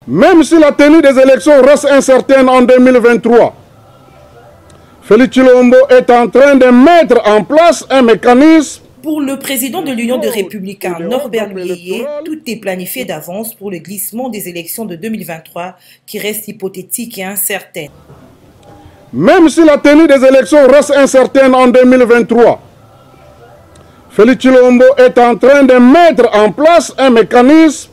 Même si la tenue des élections reste incertaine en 2023, Félix Tshilombo est en train de mettre en place un mécanisme. Pour le président de l'Union des Républicains, Norbert Luyeye, tout est planifié d'avance pour le glissement des élections de 2023 qui reste hypothétique et incertaine. Même si la tenue des élections reste incertaine en 2023, Félix Tshilombo est en train de mettre en place un mécanisme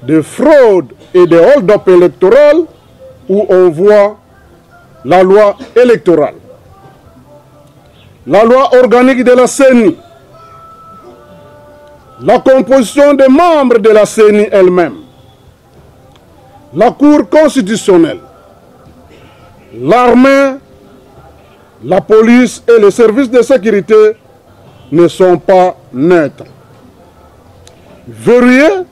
de fraude et de hold-up électoral où on voit la loi électorale, la loi organique de la CENI, la composition des membres de la CENI elle-même, la Cour constitutionnelle, l'armée, la police et les services de sécurité ne sont pas neutres. Verrouillés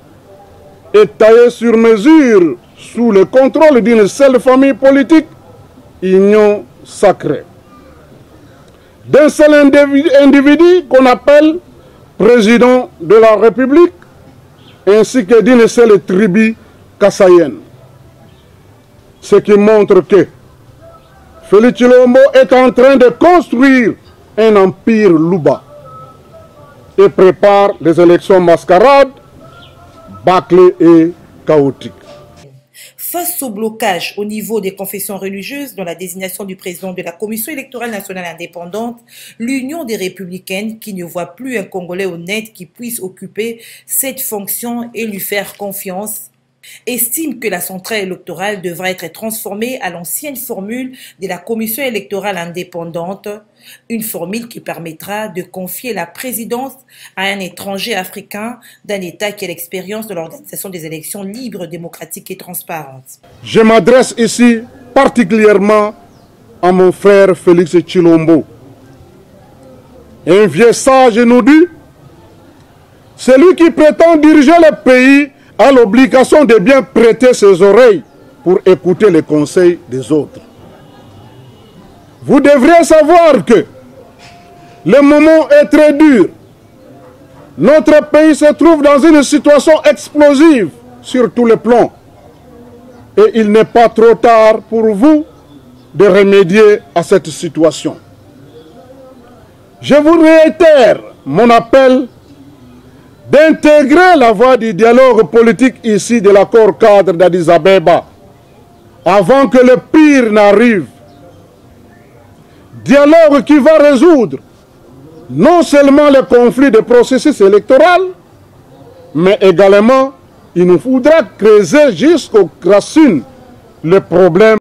et taillés sur mesure sous le contrôle d'une seule famille politique, union sacrée. D'un seul individu qu'on appelle président de la République, ainsi que d'une seule tribu kassaïenne. Ce qui montre que Félix Tshilombo est en train de construire un empire louba et prépare les élections mascarades, bâclées et chaotiques. Face au blocage au niveau des confessions religieuses dans la désignation du président de la Commission électorale nationale indépendante, l'Union des Républicaines, qui ne voit plus un Congolais honnête qui puisse occuper cette fonction et lui faire confiance, estime que la centrale électorale devra être transformée à l'ancienne formule de la Commission électorale indépendante, une formule qui permettra de confier la présidence à un étranger africain d'un État qui a l'expérience de l'organisation des élections libres, démocratiques et transparentes. Je m'adresse ici particulièrement à mon frère Félix Tshilombo. Un vieux sage nous dit, celui qui prétend diriger le pays a l'obligation de bien prêter ses oreilles pour écouter les conseils des autres. Vous devriez savoir que le moment est très dur. Notre pays se trouve dans une situation explosive sur tous les plans. Et il n'est pas trop tard pour vous de remédier à cette situation. Je vous réitère mon appel d'intégrer la voie du dialogue politique ici de l'accord cadre d'Addis Abeba avant que le pire n'arrive. Dialogue qui va résoudre non seulement le conflit de processus électoral, mais également il nous faudra creuser jusqu'aux racines le problème